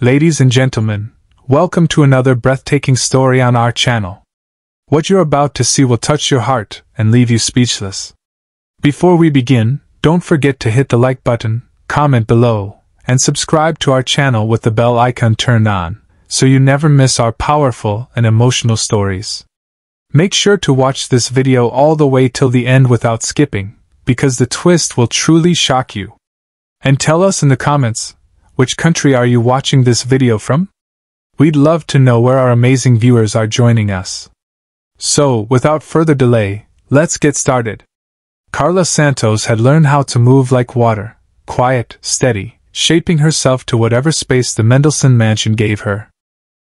Ladies and gentlemen, welcome to another breathtaking story on our channel. What you're about to see will touch your heart and leave you speechless. Before we begin, don't forget to hit the like button, comment below, and subscribe to our channel with the bell icon turned on, so you never miss our powerful and emotional stories. Make sure to watch this video all the way till the end without skipping, because the twist will truly shock you. And tell us in the comments, which country are you watching this video from? We'd love to know where our amazing viewers are joining us. So, without further delay, let's get started. Carla Santos had learned how to move like water, quiet, steady, shaping herself to whatever space the Mendelson mansion gave her.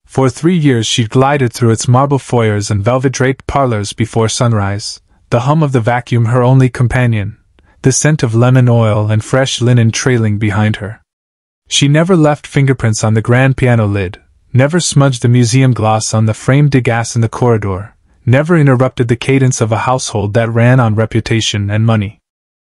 For 3 years she'd glided through its marble foyers and velvet-draped parlors before sunrise, the hum of the vacuum her only companion, the scent of lemon oil and fresh linen trailing behind her. She never left fingerprints on the grand piano lid, never smudged the museum gloss on the frame de gas in the corridor, never interrupted the cadence of a household that ran on reputation and money.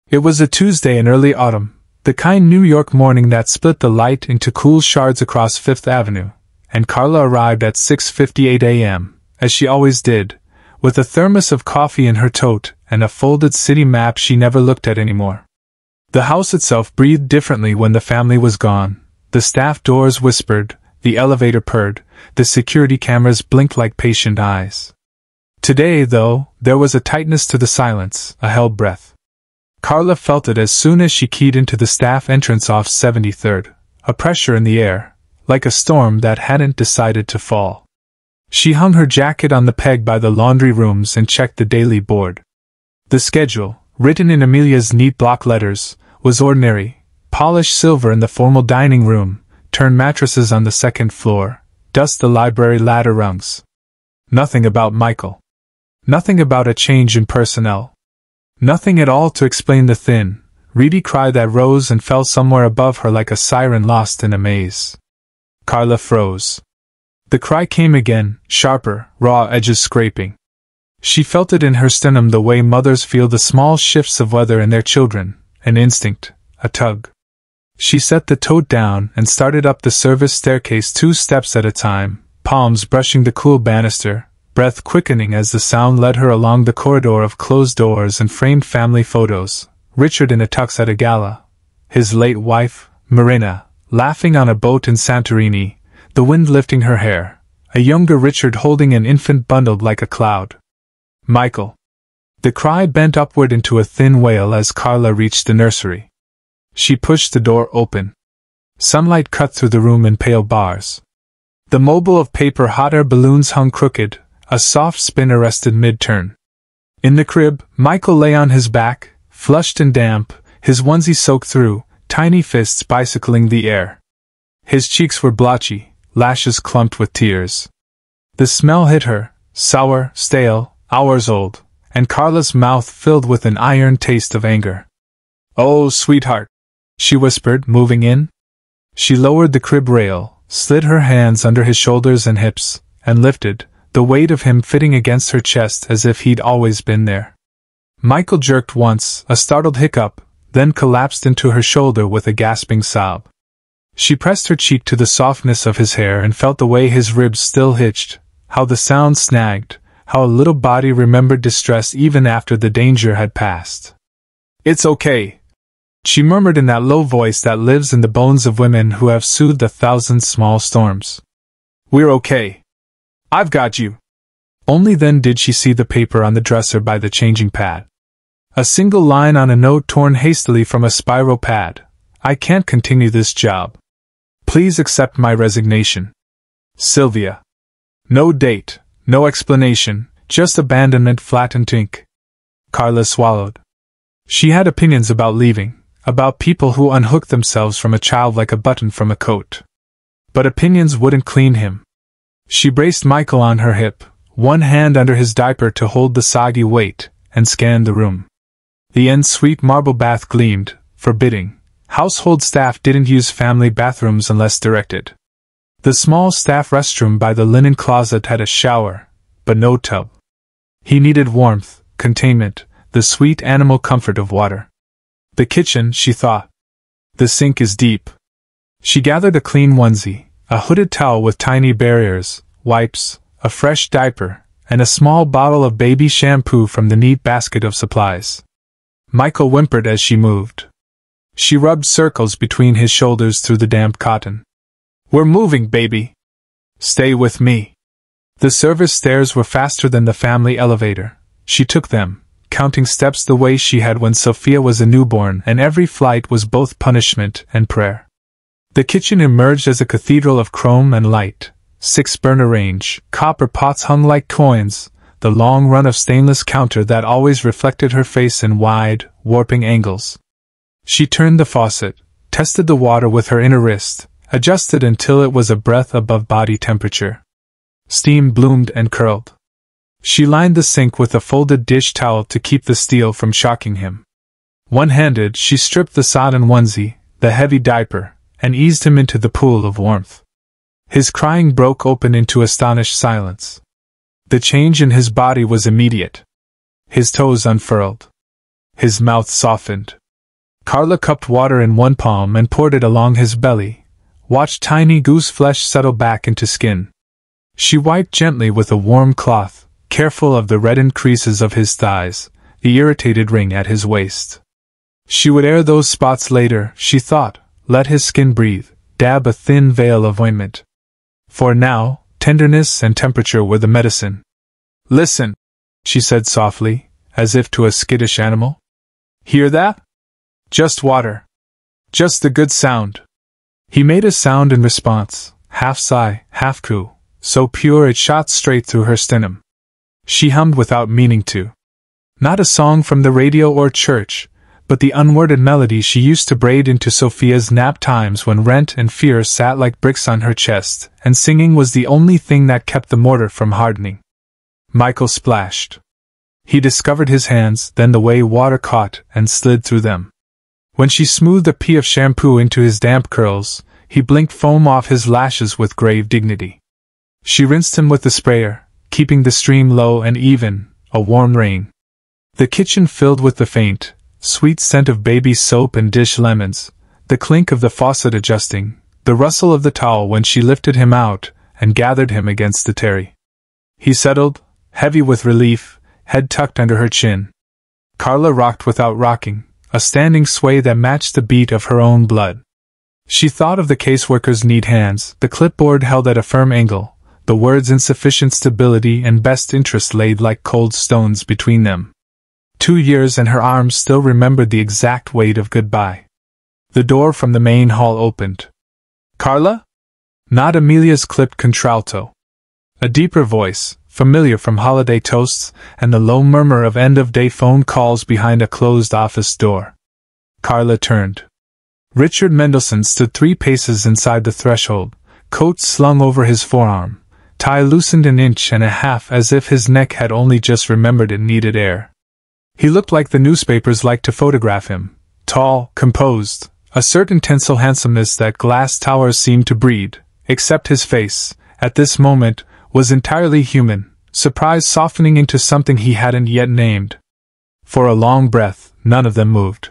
It was a Tuesday in early autumn, the kind New York morning that split the light into cool shards across Fifth Avenue, and Carla arrived at 6:58 a.m., as she always did, with a thermos of coffee in her tote and a folded city map she never looked at anymore. The house itself breathed differently when the family was gone. The staff doors whispered, the elevator purred, the security cameras blinked like patient eyes. Today, though, there was a tightness to the silence, a held breath. Carla felt it as soon as she keyed into the staff entrance off 73rd, a pressure in the air, like a storm that hadn't decided to fall. She hung her jacket on the peg by the laundry rooms and checked the daily board. The schedule, written in Amelia's neat block letters, was ordinary: polished silver in the formal dining room, turn mattresses on the second floor, dust the library ladder rungs. Nothing about Michael. Nothing about a change in personnel. Nothing at all to explain the thin, reedy cry that rose and fell somewhere above her like a siren lost in a maze. Carla froze. The cry came again, sharper, raw edges scraping. She felt it in her sternum the way mothers feel the small shifts of weather in their children, an instinct, a tug. She set the tote down and started up the service staircase 2 steps at a time, palms brushing the cool banister, breath quickening as the sound led her along the corridor of closed doors and framed family photos. Richard in a tux at a gala, his late wife, Marina, laughing on a boat in Santorini, the wind lifting her hair, a younger Richard holding an infant bundled like a cloud. Michael. The cry bent upward into a thin wail as Carla reached the nursery. She pushed the door open. Sunlight cut through the room in pale bars. The mobile of paper hot air balloons hung crooked, a soft spin arrested mid-turn. In the crib, Michael lay on his back, flushed and damp, his onesie soaked through, tiny fists bicycling the air. His cheeks were blotchy, lashes clumped with tears. The smell hit her, sour, stale, hours old, and Carla's mouth filled with an iron taste of anger. "Oh, sweetheart," she whispered, moving in. She lowered the crib rail, slid her hands under his shoulders and hips, and lifted, the weight of him fitting against her chest as if he'd always been there. Michael jerked once, a startled hiccup, then collapsed into her shoulder with a gasping sob. She pressed her cheek to the softness of his hair and felt the way his ribs still hitched, how the sound snagged, how a little body remembered distress even after the danger had passed. "It's okay," she murmured in that low voice that lives in the bones of women who have soothed 1,000 small storms. "We're okay. I've got you." Only then did she see the paper on the dresser by the changing pad. A single line on a note torn hastily from a spiral pad. "I can't continue this job. Please accept my resignation. Sylvia." No date, no explanation, just abandonment flattened ink. Carla swallowed. She had opinions about leaving, about people who unhooked themselves from a child like a button from a coat. But opinions wouldn't clean him. She braced Michael on her hip, one hand under his diaper to hold the soggy weight, and scanned the room. The en-suite marble bath gleamed, forbidding. Household staff didn't use family bathrooms unless directed. The small staff restroom by the linen closet had a shower, but no tub. He needed warmth, containment, the sweet animal comfort of water. The kitchen, she thought. The sink is deep. She gathered a clean onesie, a hooded towel with tiny barriers, wipes, a fresh diaper, and a small bottle of baby shampoo from the neat basket of supplies. Michael whimpered as she moved. She rubbed circles between his shoulders through the damp cotton. "We're moving, baby. Stay with me." The service stairs were faster than the family elevator. She took them, counting steps the way she had when Sophia was a newborn, and every flight was both punishment and prayer. The kitchen emerged as a cathedral of chrome and light. 6-burner range, copper pots hung like coins, the long run of stainless counter that always reflected her face in wide, warping angles. She turned the faucet, tested the water with her inner wrist, adjusted until it was a breath above body temperature. Steam bloomed and curled. She lined the sink with a folded dish towel to keep the steel from shocking him. One-handed, she stripped the sodden onesie, the heavy diaper, and eased him into the pool of warmth. His crying broke open into astonished silence. The change in his body was immediate. His toes unfurled. His mouth softened. Carla cupped water in one palm and poured it along his belly, watched tiny goose flesh settle back into skin. She wiped gently with a warm cloth, careful of the reddened creases of his thighs, the irritated ring at his waist. She would air those spots later, she thought, let his skin breathe, dab a thin veil of ointment. For now, tenderness and temperature were the medicine. "Listen," she said softly, as if to a skittish animal. "Hear that? Just water. Just the good sound." He made a sound in response, half sigh, half coo, so pure it shot straight through her sternum. She hummed without meaning to. Not a song from the radio or church, but the unworded melody she used to braid into Sophia's nap times when rent and fear sat like bricks on her chest, and singing was the only thing that kept the mortar from hardening. Michael splashed. He discovered his hands, then the way water caught and slid through them. When she smoothed a pea of shampoo into his damp curls, he blinked foam off his lashes with grave dignity. She rinsed him with the sprayer, keeping the stream low and even, a warm rain. The kitchen filled with the faint, sweet scent of baby soap and dish lemons, the clink of the faucet adjusting, the rustle of the towel when she lifted him out and gathered him against the terry. He settled, heavy with relief, head tucked under her chin. Carla rocked without rocking, a standing sway that matched the beat of her own blood. She thought of the caseworker's neat hands, the clipboard held at a firm angle, the words insufficient stability and best interest laid like cold stones between them. 2 years and her arms still remembered the exact weight of goodbye. The door from the main hall opened. "Carla?" Not Amelia's clipped contralto. A deeper voice, familiar from holiday toasts and the low murmur of end-of-day phone calls behind a closed office door. Carla turned. Richard Mendelson stood 3 paces inside the threshold, coat slung over his forearm, tie loosened 1.5 inches as if his neck had only just remembered it needed air. He looked like the newspapers liked to photograph him, tall, composed, a certain tinsel handsomeness that glass towers seemed to breed, except his face, at this moment, was entirely human, surprise softening into something he hadn't yet named. For a long breath, none of them moved.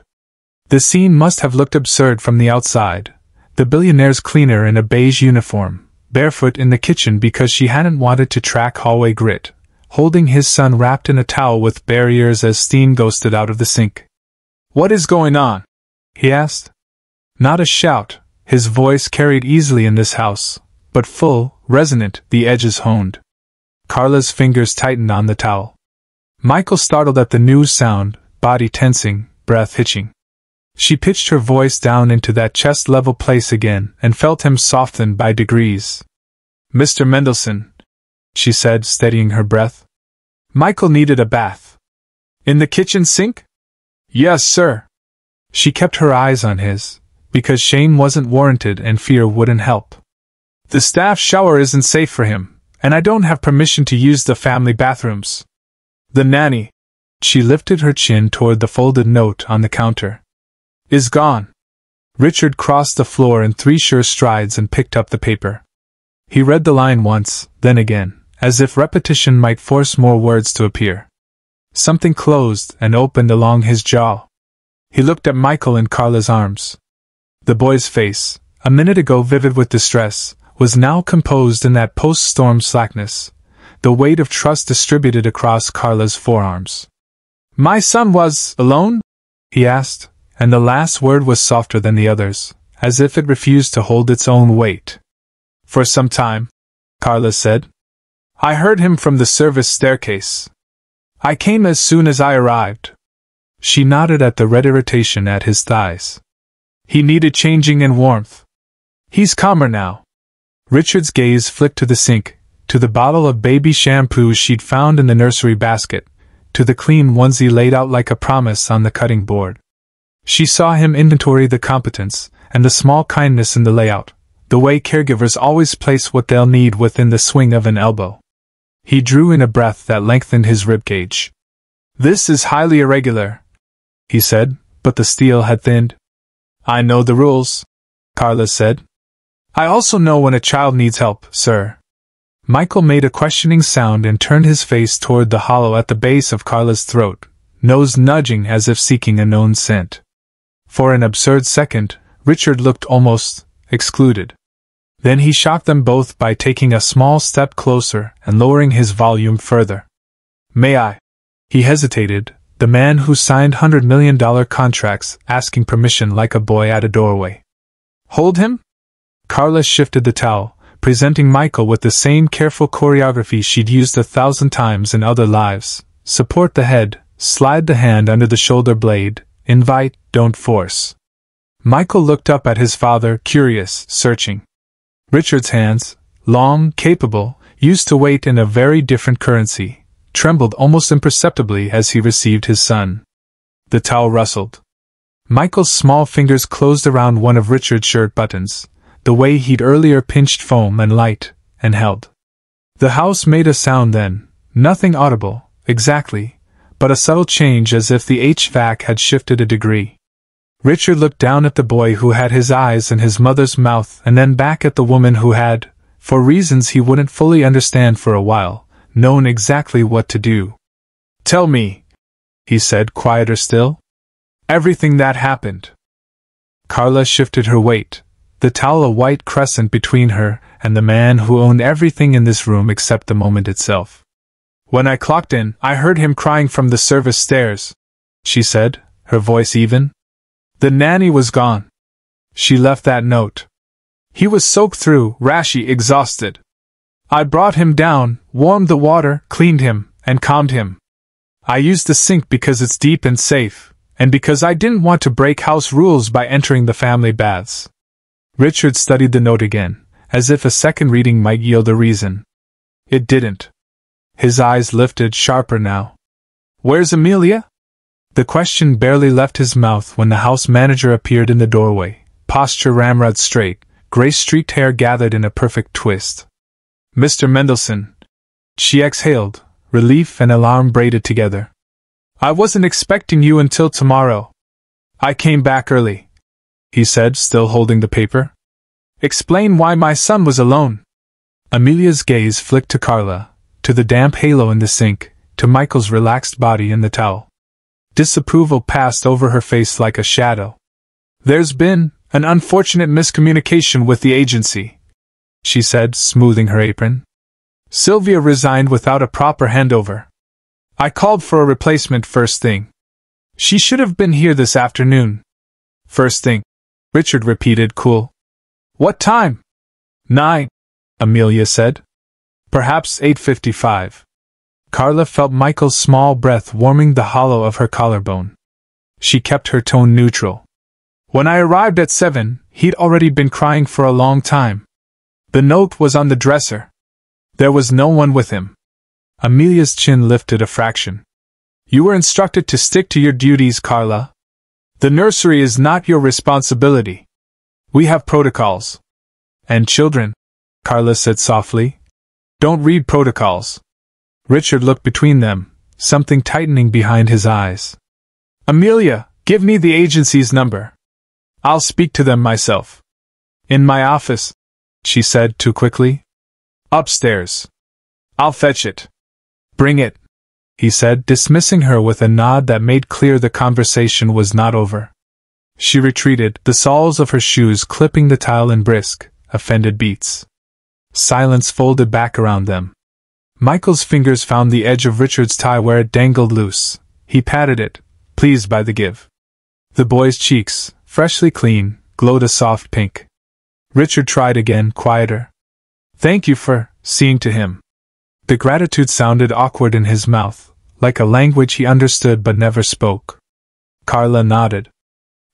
The scene must have looked absurd from the outside, the billionaire's cleaner in a beige uniform, barefoot in the kitchen because she hadn't wanted to track hallway grit, holding his son wrapped in a towel with bare ears as steam ghosted out of the sink. "What is going on?" he asked. Not a shout, his voice carried easily in this house, but full, resonant, the edges honed. Carla's fingers tightened on the towel. Michael startled at the new sound, body tensing, breath hitching. She pitched her voice down into that chest-level place again and felt him soften by degrees. "Mr. Mendelson," she said, steadying her breath. "Michael needed a bath." "In the kitchen sink?" "Yes, sir." She kept her eyes on his, because shame wasn't warranted and fear wouldn't help. "The staff shower isn't safe for him, and I don't have permission to use the family bathrooms. The nanny," she lifted her chin toward the folded note on the counter, "is gone." Richard crossed the floor in 3 sure strides and picked up the paper. He read the line once, then again, as if repetition might force more words to appear. Something closed and opened along his jaw. He looked at Michael in Carla's arms. The boy's face, a minute ago vivid with distress, was now composed in that post-storm slackness, the weight of trust distributed across Carla's forearms. "My son was alone?" he asked, and the last word was softer than the others, as if it refused to hold its own weight. "For some time," Carla said. "I heard him from the service staircase. I came as soon as I arrived." She nodded at the red irritation at his thighs. "He needed changing and warmth. He's calmer now." Richard's gaze flicked to the sink, to the bottle of baby shampoo she'd found in the nursery basket, to the clean onesie laid out like a promise on the cutting board. She saw him inventory the competence and the small kindness in the layout, the way caregivers always place what they'll need within the swing of an elbow. He drew in a breath that lengthened his ribcage. "This is highly irregular," he said, but the steel had thinned. "I know the rules," Carla said. "I also know when a child needs help, sir." Michael made a questioning sound and turned his face toward the hollow at the base of Carla's throat, nose nudging as if seeking a known scent. For an absurd second, Richard looked almost excluded. Then he shocked them both by taking a small step closer and lowering his volume further. "May I?" He hesitated, the man who signed $100 million contracts asking permission like a boy at a doorway. "Hold him?" Carla shifted the towel, presenting Michael with the same careful choreography she'd used 1,000 times in other lives. Support the head, slide the hand under the shoulder blade, invite, don't force. Michael looked up at his father, curious, searching. Richard's hands, long, capable, used to weight in a very different currency, trembled almost imperceptibly as he received his son. The towel rustled. Michael's small fingers closed around one of Richard's shirt buttons, the way he'd earlier pinched foam and light, and held. The house made a sound then, nothing audible, exactly, but a subtle change as if the HVAC had shifted a degree. Richard looked down at the boy who had his eyes in his mother's mouth and then back at the woman who had, for reasons he wouldn't fully understand for a while, known exactly what to do. "Tell me," he said, quieter still. "Everything that happened." Carla shifted her weight, the towel a white crescent between her and the man who owned everything in this room except the moment itself. "When I clocked in, I heard him crying from the service stairs," she said, her voice even. "The nanny was gone. She left that note. He was soaked through, rashy, exhausted. I brought him down, warmed the water, cleaned him, and calmed him. I used the sink because it's deep and safe, and because I didn't want to break house rules by entering the family baths." Richard studied the note again, as if a second reading might yield a reason. It didn't. His eyes lifted sharper now. "Where's Amelia?" The question barely left his mouth when the house manager appeared in the doorway, posture ramrod straight, gray-streaked hair gathered in a perfect twist. "Mr. Mendelson," she exhaled, relief and alarm braided together. "I wasn't expecting you until tomorrow. I came back early," he said, still holding the paper. "Explain why my son was alone." Amelia's gaze flicked to Carla, to the damp halo in the sink, to Michael's relaxed body in the towel. Disapproval passed over her face like a shadow. "There's been an unfortunate miscommunication with the agency," she said, smoothing her apron. "Sylvia resigned without a proper handover. I called for a replacement first thing. She should have been here this afternoon." "First thing," Richard repeated, cool. "What time?" 9, Amelia said. "Perhaps 8:55. Carla felt Michael's small breath warming the hollow of her collarbone. She kept her tone neutral. "When I arrived at 7, he'd already been crying for a long time. The note was on the dresser. There was no one with him." Amelia's chin lifted a fraction. "You were instructed to stick to your duties, Carla. The nursery is not your responsibility. We have protocols." "And children," Carla said softly, "don't read protocols." Richard looked between them, something tightening behind his eyes. "Amelia, give me the agency's number. I'll speak to them myself." "In my office," she said too quickly. "Upstairs." "I'll fetch it." "Bring it," he said, dismissing her with a nod that made clear the conversation was not over. She retreated, the soles of her shoes clipping the tile in brisk, offended beats. Silence folded back around them. Michael's fingers found the edge of Richard's tie where it dangled loose. He patted it, pleased by the give. The boy's cheeks, freshly clean, glowed a soft pink. Richard tried again, quieter. Thank you for seeing to him. The gratitude sounded awkward in his mouth, like a language he understood but never spoke. Carla nodded.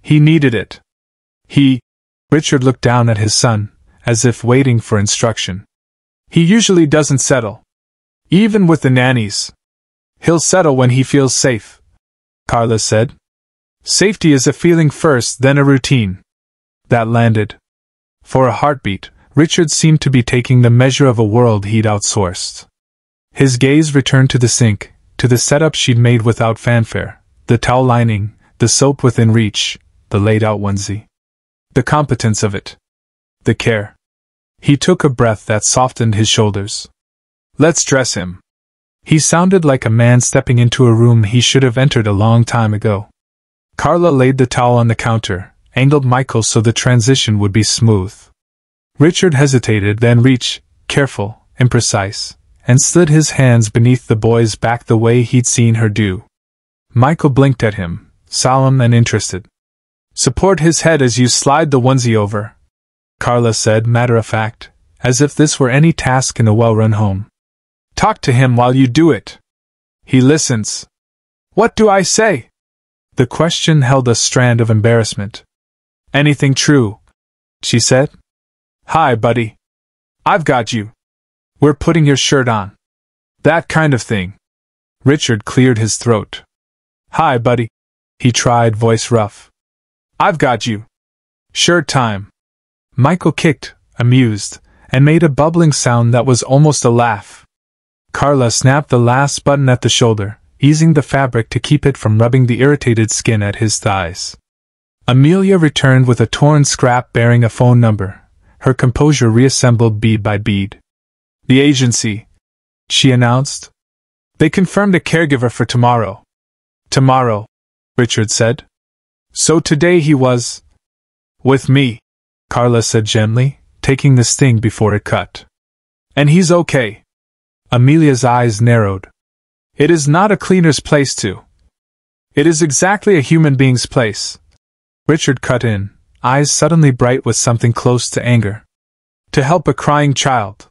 He needed it. Richard looked down at his son, as if waiting for instruction. He usually doesn't settle. Even with the nannies. He'll settle when he feels safe, Carla said. Safety is a feeling first, then a routine. That landed. For a heartbeat, Richard seemed to be taking the measure of a world he'd outsourced. His gaze returned to the sink, to the setup she'd made without fanfare, the towel lining, the soap within reach, the laid-out onesie. The competence of it. The care. He took a breath that softened his shoulders. Let's dress him. He sounded like a man stepping into a room he should have entered a long time ago. Carla laid the towel on the counter, angled Michael so the transition would be smooth. Richard hesitated, then reached, careful, imprecise, and slid his hands beneath the boy's back the way he'd seen her do. Michael blinked at him, solemn and interested. Support his head as you slide the onesie over, Carla said, matter-of-fact, as if this were any task in a well-run home. Talk to him while you do it. He listens. What do I say? The question held a strand of embarrassment. Anything true, she said. Hi, buddy. I've got you. We're putting your shirt on. That kind of thing. Richard cleared his throat. Hi, buddy. He tried, voice rough. I've got you. Shirt time. Michael kicked, amused, and made a bubbling sound that was almost a laugh. Carla snapped the last button at the shoulder, easing the fabric to keep it from rubbing the irritated skin at his thighs. Amelia returned with a torn scrap bearing a phone number, her composure reassembled bead by bead. The agency, she announced. They confirmed a caregiver for tomorrow. Tomorrow, Richard said. So today he was with me, Carla said gently, taking the sting before it cut. And he's okay. Amelia's eyes narrowed. It is not a cleaner's place to. It is exactly a human being's place. Richard cut in, eyes suddenly bright with something close to anger. To help a crying child.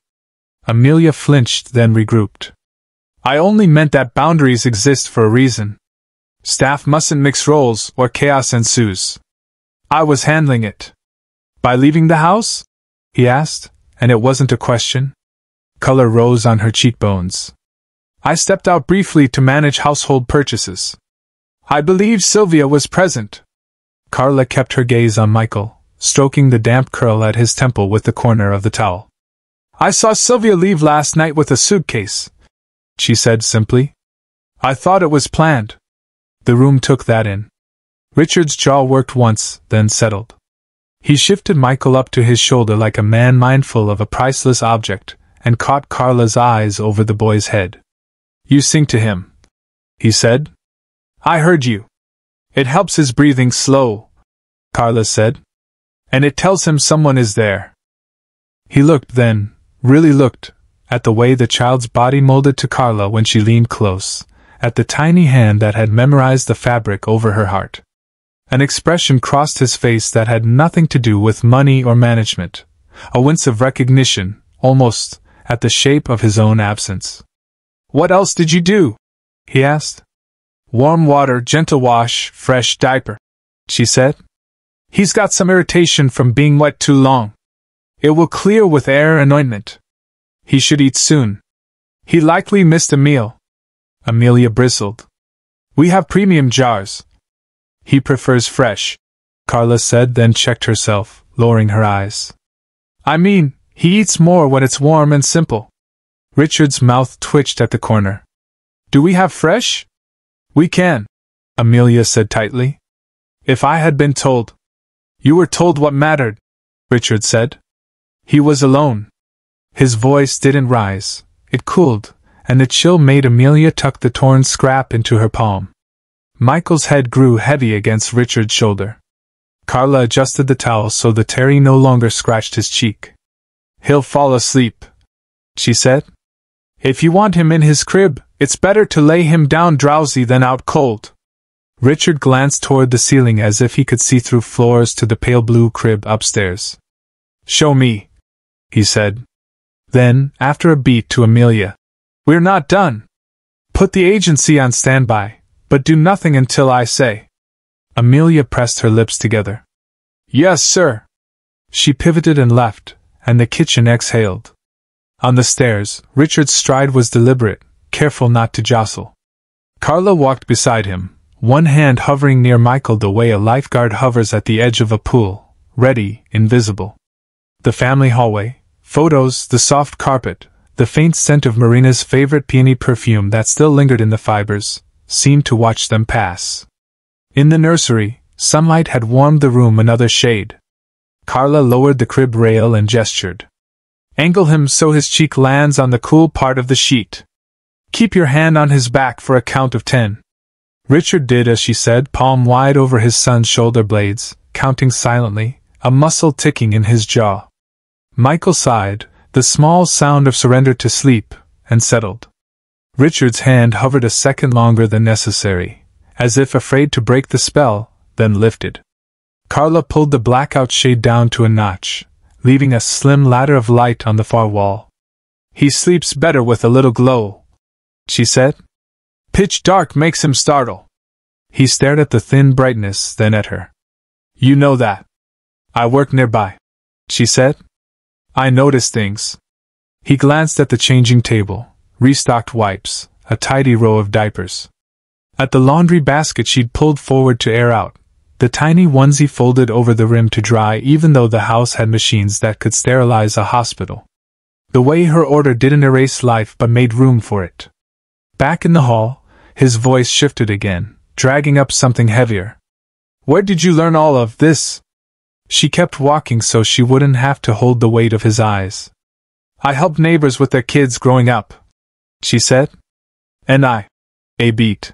Amelia flinched, then regrouped. I only meant that boundaries exist for a reason. Staff mustn't mix roles, or chaos ensues. I was handling it. By leaving the house? He asked, and it wasn't a question. Color rose on her cheekbones. I stepped out briefly to manage household purchases. I believe Sylvia was present. Carla kept her gaze on Michael, stroking the damp curl at his temple with the corner of the towel. I saw Sylvia leave last night with a suitcase, she said simply. I thought it was planned. The room took that in. Richard's jaw worked once, then settled. He shifted Michael up to his shoulder like a man mindful of a priceless object, and caught Carla's eyes over the boy's head. You sing to him, he said. I heard you. It helps his breathing slow, Carla said. And it tells him someone is there. He looked then, really looked, at the way the child's body molded to Carla when she leaned close, at the tiny hand that had memorized the fabric over her heart. An expression crossed his face that had nothing to do with money or management, a wince of recognition, almost, at the shape of his own absence. What else did you do? He asked. Warm water, gentle wash, fresh diaper, she said. He's got some irritation from being wet too long. It will clear with air and ointment. He should eat soon. He likely missed a meal. Amelia bristled. We have premium jars. He prefers fresh, Carla said, then checked herself, lowering her eyes. I mean, he eats more when it's warm and simple. Richard's mouth twitched at the corner. Do we have fresh? We can, Amelia said tightly. If I had been told. You were told what mattered, Richard said. He was alone. His voice didn't rise, it cooled, and the chill made Amelia tuck the torn scrap into her palm. Michael's head grew heavy against Richard's shoulder. Carla adjusted the towel so the tear no longer scratched his cheek. He'll fall asleep, she said. If you want him in his crib, it's better to lay him down drowsy than out cold. Richard glanced toward the ceiling as if he could see through floors to the pale blue crib upstairs. Show me, he said. Then, after a beat to Amelia, we're not done. Put the agency on standby, but do nothing until I say. Amelia pressed her lips together. Yes, sir. She pivoted and left, and the kitchen exhaled. On the stairs, Richard's stride was deliberate, careful not to jostle. Carla walked beside him, one hand hovering near Michael the way a lifeguard hovers at the edge of a pool, ready, invisible. The family hallway, photos, the soft carpet, the faint scent of Marina's favorite peony perfume that still lingered in the fibers, seemed to watch them pass. In the nursery, sunlight had warmed the room another shade. Carla lowered the crib rail and gestured. Angle him so his cheek lands on the cool part of the sheet. Keep your hand on his back for a count of 10. Richard did as she said, palm wide over his son's shoulder blades, counting silently, a muscle ticking in his jaw. Michael sighed, the small sound of surrender to sleep, and settled. Richard's hand hovered a second longer than necessary, as if afraid to break the spell, then lifted. Carla pulled the blackout shade down to a notch, leaving a slim ladder of light on the far wall. He sleeps better with a little glow, she said. Pitch dark makes him startle. He stared at the thin brightness, then at her. You know that. I work nearby, she said. I notice things. He glanced at the changing table, restocked wipes, a tidy row of diapers. At the laundry basket she'd pulled forward to air out, the tiny onesie folded over the rim to dry even though the house had machines that could sterilize a hospital. The way her order didn't erase life but made room for it. Back in the hall, his voice shifted again, dragging up something heavier. Where did you learn all of this? She kept walking so she wouldn't have to hold the weight of his eyes. I helped neighbors with their kids growing up, she said. And I. A beat.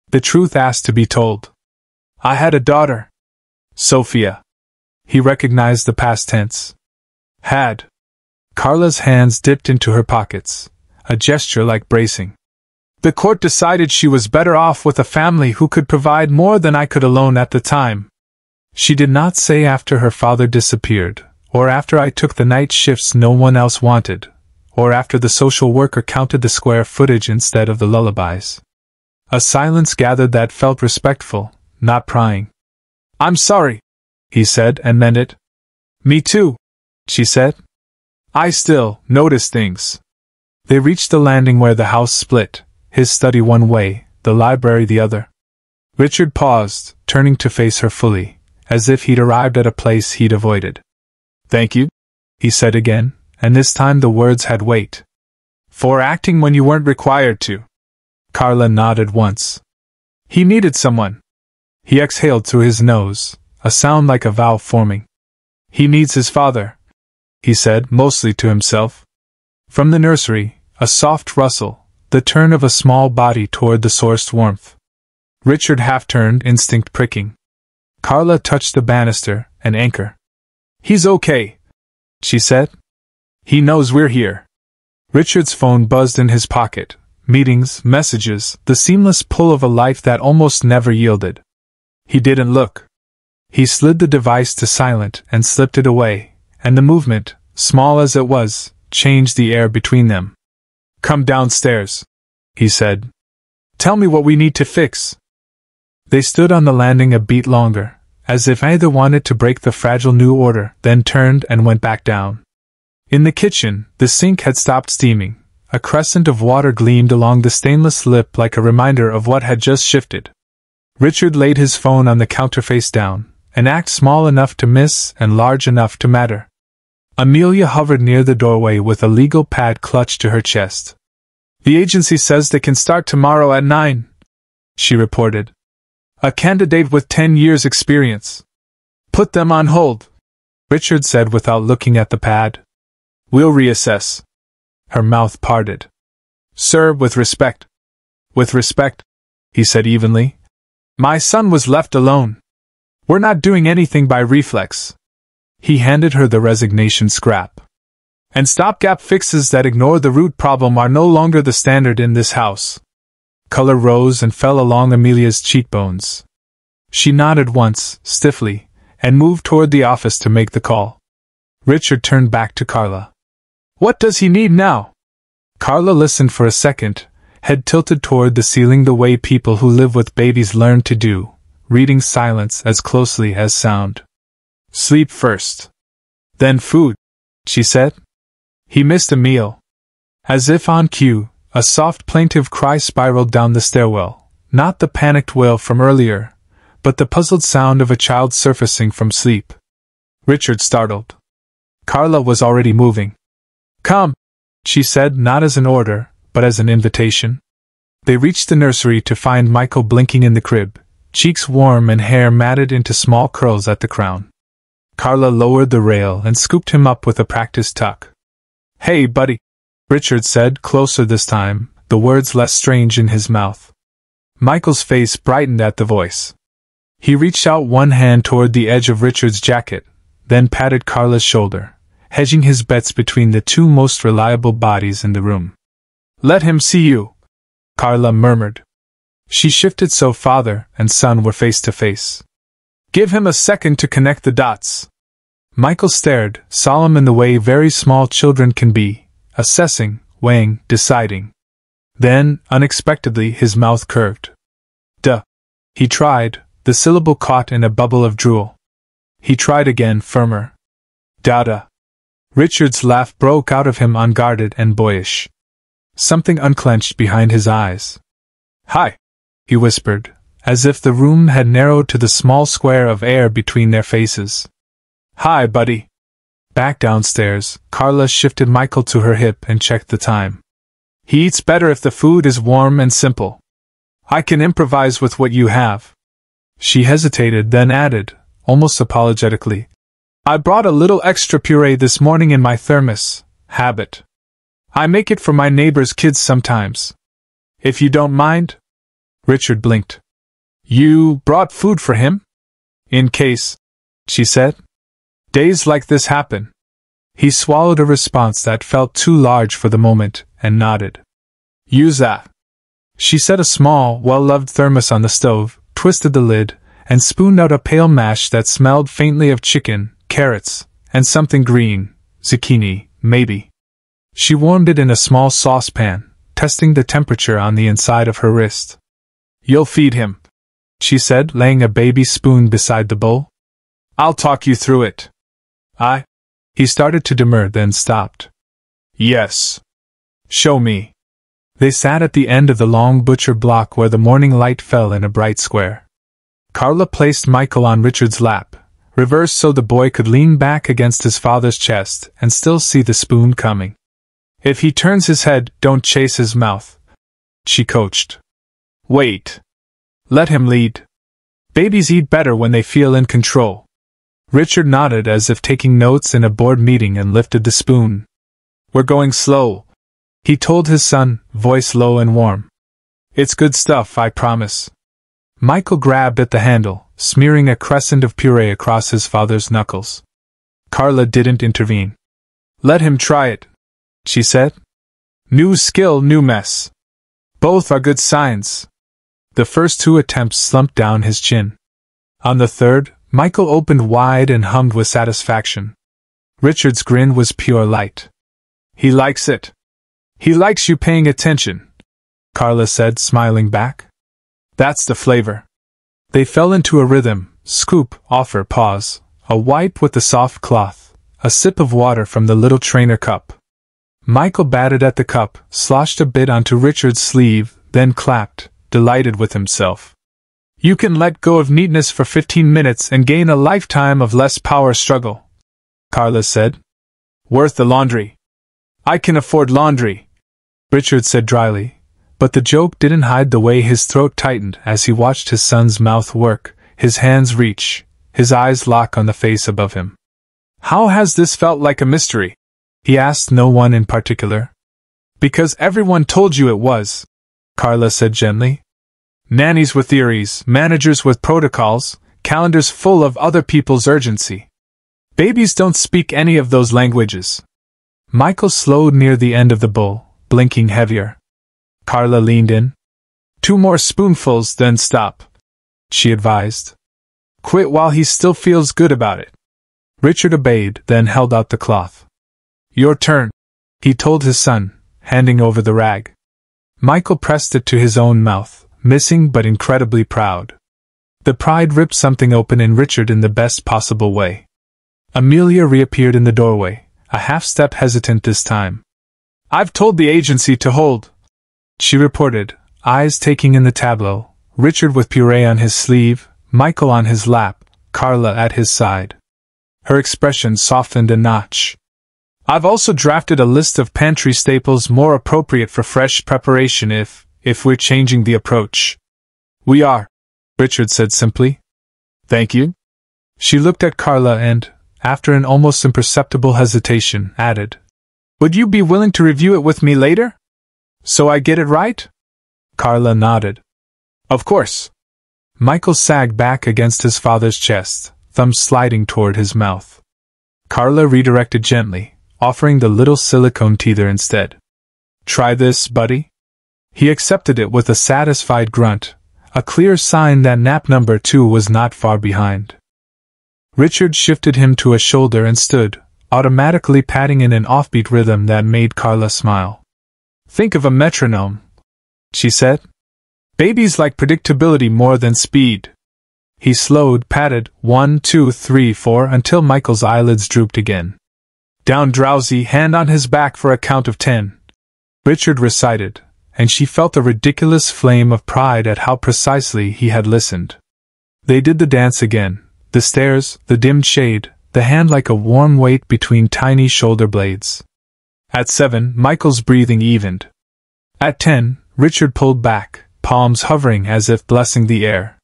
The truth asked to be told. I had a daughter. Sophia. He recognized the past tense. Had. Carla's hands dipped into her pockets, a gesture like bracing. The court decided she was better off with a family who could provide more than I could alone at the time. She did not say after her father disappeared, or after I took the night shifts no one else wanted, or after the social worker counted the square footage instead of the lullabies. A silence gathered that felt respectful, not prying. I'm sorry, he said, and meant it. Me too, she said. I still notice things. They reached the landing where the house split, his study one way, the library the other. Richard paused, turning to face her fully, as if he'd arrived at a place he'd avoided. Thank you, he said again, and this time the words had weight. For acting when you weren't required to. Carla nodded once. He needed someone. He exhaled through his nose, a sound like a vowel forming. He needs his father, he said, mostly to himself. From the nursery, a soft rustle, the turn of a small body toward the sourced warmth. Richard half-turned, instinct pricking. Carla touched the banister, an anchor. He's okay, she said. He knows we're here. Richard's phone buzzed in his pocket. Meetings, messages, the seamless pull of a life that almost never yielded. He didn't look. He slid the device to silent and slipped it away, and the movement, small as it was, changed the air between them. Come downstairs, he said. Tell me what we need to fix. They stood on the landing a beat longer, as if either wanted to break the fragile new order, then turned and went back down. In the kitchen, the sink had stopped steaming. A crescent of water gleamed along the stainless lip like a reminder of what had just shifted. Richard laid his phone on the counter face down, an act small enough to miss and large enough to matter. Amelia hovered near the doorway with a legal pad clutched to her chest. The agency says they can start tomorrow at 9, she reported. A candidate with 10 years' experience. Put them on hold, Richard said without looking at the pad. We'll reassess. Her mouth parted. Sir, with respect. With respect, he said evenly. My son was left alone. We're not doing anything by reflex. He handed her the resignation scrap. And stopgap fixes that ignore the root problem are no longer the standard in this house. Color rose and fell along Amelia's cheekbones. She nodded once, stiffly, and moved toward the office to make the call. Richard turned back to Carla. What does he need now? Carla listened for a second, head tilted toward the ceiling the way people who live with babies learn to do, reading silence as closely as sound. Sleep first. Then food, she said. He missed a meal. As if on cue, a soft plaintive cry spiraled down the stairwell, not the panicked wail from earlier, but the puzzled sound of a child surfacing from sleep. Richard startled. Carla was already moving. Come, she said, not as an order, but as an invitation. They reached the nursery to find Michael blinking in the crib, cheeks warm and hair matted into small curls at the crown. Carla lowered the rail and scooped him up with a practiced tuck. Hey, buddy, Richard said, closer this time, the words less strange in his mouth. Michael's face brightened at the voice. He reached out one hand toward the edge of Richard's jacket, then patted Carla's shoulder, hedging his bets between the two most reliable bodies in the room. Let him see you, Carla murmured. She shifted so father and son were face to face. Give him a second to connect the dots. Michael stared, solemn in the way very small children can be, assessing, weighing, deciding. Then, unexpectedly, his mouth curved. Duh. He tried, the syllable caught in a bubble of drool. He tried again, firmer. Dada. Richard's laugh broke out of him unguarded and boyish. Something unclenched behind his eyes. Hi, he whispered, as if the room had narrowed to the small square of air between their faces. Hi, buddy. Back downstairs, Carla shifted Michael to her hip and checked the time. He eats better if the food is warm and simple. I can improvise with what you have. She hesitated, then added, almost apologetically, I brought a little extra puree this morning in my thermos. Habit. I make it for my neighbor's kids sometimes. If you don't mind? Richard blinked. You brought food for him? In case, she said. Days like this happen. He swallowed a response that felt too large for the moment, and nodded. Use that. She set a small, well-loved thermos on the stove, twisted the lid, and spooned out a pale mash that smelled faintly of chicken, carrots, and something green, zucchini, maybe. She warmed it in a small saucepan, testing the temperature on the inside of her wrist. You'll feed him, she said, laying a baby spoon beside the bowl. I'll talk you through it. He started to demur, then stopped. Yes. Show me. They sat at the end of the long butcher block where the morning light fell in a bright square. Carla placed Michael on Richard's lap, reversed so the boy could lean back against his father's chest and still see the spoon coming. If he turns his head, don't chase his mouth, she coached. Wait. Let him lead. Babies eat better when they feel in control. Richard nodded as if taking notes in a board meeting and lifted the spoon. We're going slow, he told his son, voice low and warm. It's good stuff, I promise. Michael grabbed at the handle, smearing a crescent of puree across his father's knuckles. Carla didn't intervene. Let him try it, she said. New skill, new mess. Both are good signs. The first two attempts slumped down his chin. On the third, Michael opened wide and hummed with satisfaction. Richard's grin was pure light. He likes it. He likes you paying attention, Carla said, smiling back. That's the flavor. They fell into a rhythm, scoop, offer, pause, a wipe with the soft cloth, a sip of water from the little trainer cup. Michael batted at the cup, sloshed a bit onto Richard's sleeve, then clapped, delighted with himself. You can let go of neatness for 15 minutes and gain a lifetime of less power struggle, Carla said. Worth the laundry. I can afford laundry, Richard said dryly, but the joke didn't hide the way his throat tightened as he watched his son's mouth work, his hands reach, his eyes lock on the face above him. How has this felt like a mystery? He asked no one in particular. Because everyone told you it was, Carla said gently. Nannies with theories, managers with protocols, calendars full of other people's urgency. Babies don't speak any of those languages. Michael slowed near the end of the bowl, blinking heavier. Carla leaned in. 2 more spoonfuls, then stop, she advised. Quit while he still feels good about it. Richard obeyed, then held out the cloth. Your turn, he told his son, handing over the rag. Michael pressed it to his own mouth, missing but incredibly proud. The pride ripped something open in Richard in the best possible way. Amelia reappeared in the doorway, a half-step hesitant this time. I've told the agency to hold, she reported, eyes taking in the tableau, Richard with puree on his sleeve, Michael on his lap, Carla at his side. Her expression softened a notch. I've also drafted a list of pantry staples more appropriate for fresh preparation if we're changing the approach. We are, Richard said simply. Thank you. She looked at Carla and, after an almost imperceptible hesitation, added, Would you be willing to review it with me later? So I get it right? Carla nodded. Of course. Michael sagged back against his father's chest, thumbs sliding toward his mouth. Carla redirected gently, offering the little silicone teether instead. Try this, buddy? He accepted it with a satisfied grunt, a clear sign that nap number 2 was not far behind. Richard shifted him to a shoulder and stood, automatically patting in an offbeat rhythm that made Carla smile. Think of a metronome, she said. Babies like predictability more than speed. He slowed, patted 1, 2, 3, 4 until Michael's eyelids drooped again. Down drowsy, hand on his back for a count of 10. Richard recited, and she felt a ridiculous flame of pride at how precisely he had listened. They did the dance again, the stairs, the dimmed shade, the hand like a warm weight between tiny shoulder blades. At 7, Michael's breathing evened. At 10, Richard pulled back, palms hovering as if blessing the air.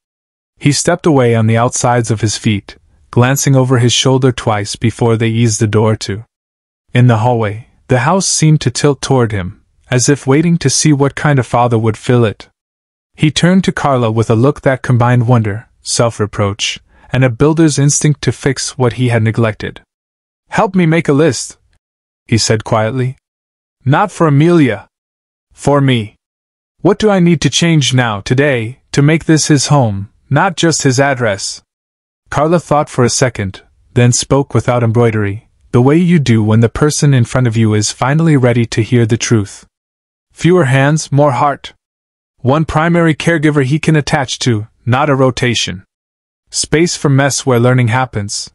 He stepped away on the outsides of his feet, glancing over his shoulder twice before they eased the door to. In the hallway, the house seemed to tilt toward him, as if waiting to see what kind of father would fill it. He turned to Carla with a look that combined wonder, self-reproach, and a builder's instinct to fix what he had neglected. Help me make a list, he said quietly. Not for Amelia. For me. What do I need to change now, today, to make this his home, not just his address? Carla thought for a second, then spoke without embroidery, the way you do when the person in front of you is finally ready to hear the truth. Fewer hands, more heart. One primary caregiver he can attach to, not a rotation. Space for mess where learning happens.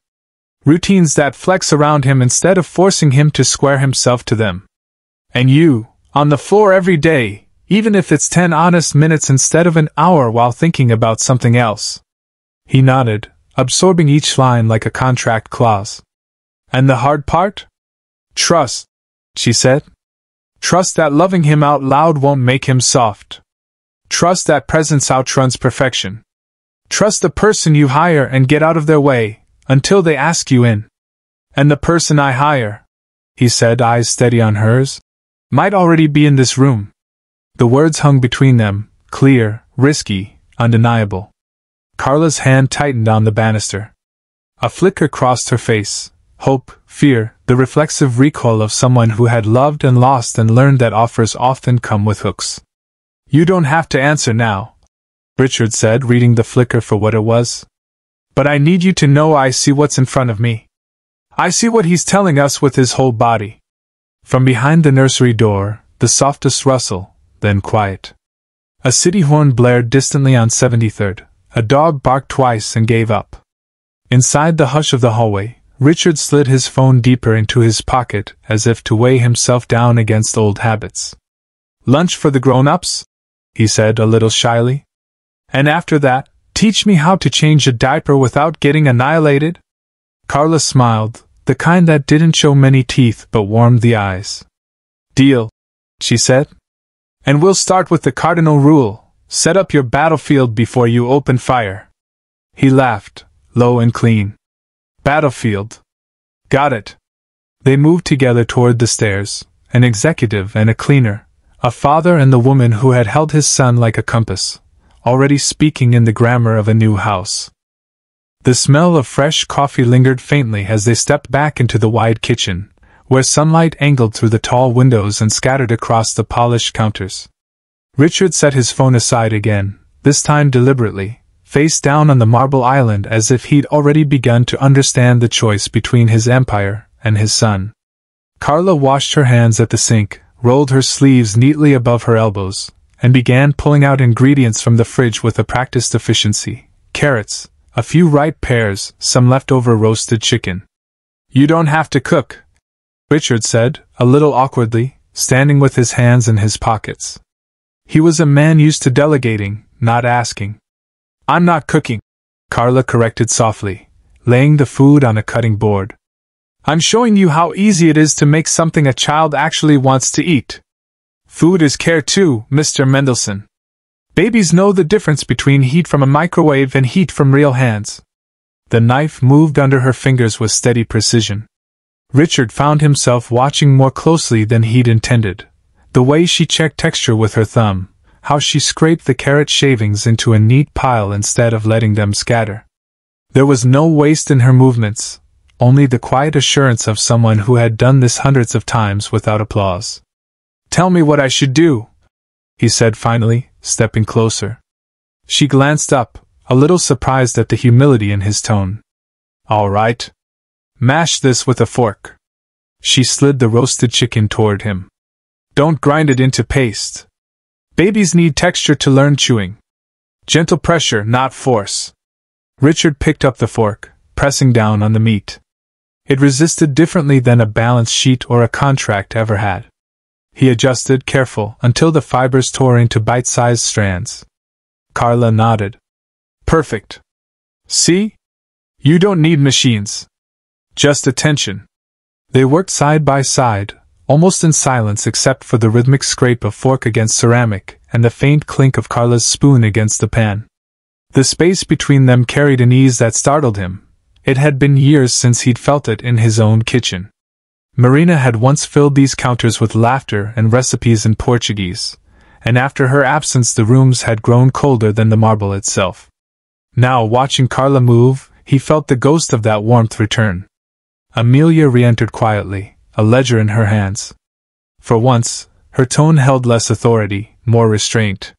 Routines that flex around him instead of forcing him to square himself to them. And you, on the floor every day, even if it's 10 honest minutes instead of an hour while thinking about something else. He nodded, absorbing each line like a contract clause. And the hard part? Trust, she said. Trust that loving him out loud won't make him soft. Trust that presence outruns perfection. Trust the person you hire and get out of their way, until they ask you in. And the person I hire, he said, eyes steady on hers, might already be in this room. The words hung between them, clear, risky, undeniable. Carla's hand tightened on the banister. A flicker crossed her face. Hope, fear, the reflexive recoil of someone who had loved and lost and learned that offers often come with hooks. You don't have to answer now, Richard said, reading the flicker for what it was. But I need you to know I see what's in front of me. I see what he's telling us with his whole body. From behind the nursery door, the softest rustle, then quiet. A city horn blared distantly on 73rd. A dog barked twice and gave up. Inside the hush of the hallway, Richard slid his phone deeper into his pocket as if to weigh himself down against old habits. Lunch for the grown-ups? He said a little shyly. And after that, teach me how to change a diaper without getting annihilated? Carla smiled, the kind that didn't show many teeth but warmed the eyes. Deal, she said. And we'll start with the cardinal rule, set up your battlefield before you open fire. He laughed, low and clean. Battlefield. Got it. They moved together toward the stairs, an executive and a cleaner, a father and the woman who had held his son like a compass, already speaking in the grammar of a new house. The smell of fresh coffee lingered faintly as they stepped back into the wide kitchen, where sunlight angled through the tall windows and scattered across the polished counters. Richard set his phone aside again, this time deliberately, face down on the marble island as if he'd already begun to understand the choice between his empire and his son. Carla washed her hands at the sink, rolled her sleeves neatly above her elbows, and began pulling out ingredients from the fridge with a practiced efficiency: carrots, a few ripe pears, some leftover roasted chicken. "You don't have to cook," Richard said, a little awkwardly, standing with his hands in his pockets. He was a man used to delegating, not asking. "I'm not cooking," Carla corrected softly, laying the food on a cutting board. "I'm showing you how easy it is to make something a child actually wants to eat. Food is care too, Mr. Mendelson. Babies know the difference between heat from a microwave and heat from real hands." The knife moved under her fingers with steady precision. Richard found himself watching more closely than he'd intended. The way she checked texture with her thumb, how she scraped the carrot shavings into a neat pile instead of letting them scatter. There was no waste in her movements, only the quiet assurance of someone who had done this hundreds of times without applause. "Tell me what I should do," he said finally, stepping closer. She glanced up, a little surprised at the humility in his tone. "All right. Mash this with a fork." She slid the roasted chicken toward him. "Don't grind it into paste. Babies need texture to learn chewing. Gentle pressure, not force." Richard picked up the fork, pressing down on the meat. It resisted differently than a balance sheet or a contract ever had. He adjusted, careful, until the fibers tore into bite-sized strands. Carla nodded. "Perfect. See? You don't need machines. Just attention." They worked side by side, almost in silence except for the rhythmic scrape of fork against ceramic and the faint clink of Carla's spoon against the pan. The space between them carried an ease that startled him. It had been years since he'd felt it in his own kitchen. Marina had once filled these counters with laughter and recipes in Portuguese, and after her absence the rooms had grown colder than the marble itself. Now, watching Carla move, he felt the ghost of that warmth return. Amelia re-entered quietly, a ledger in her hands. For once, her tone held less authority, more restraint.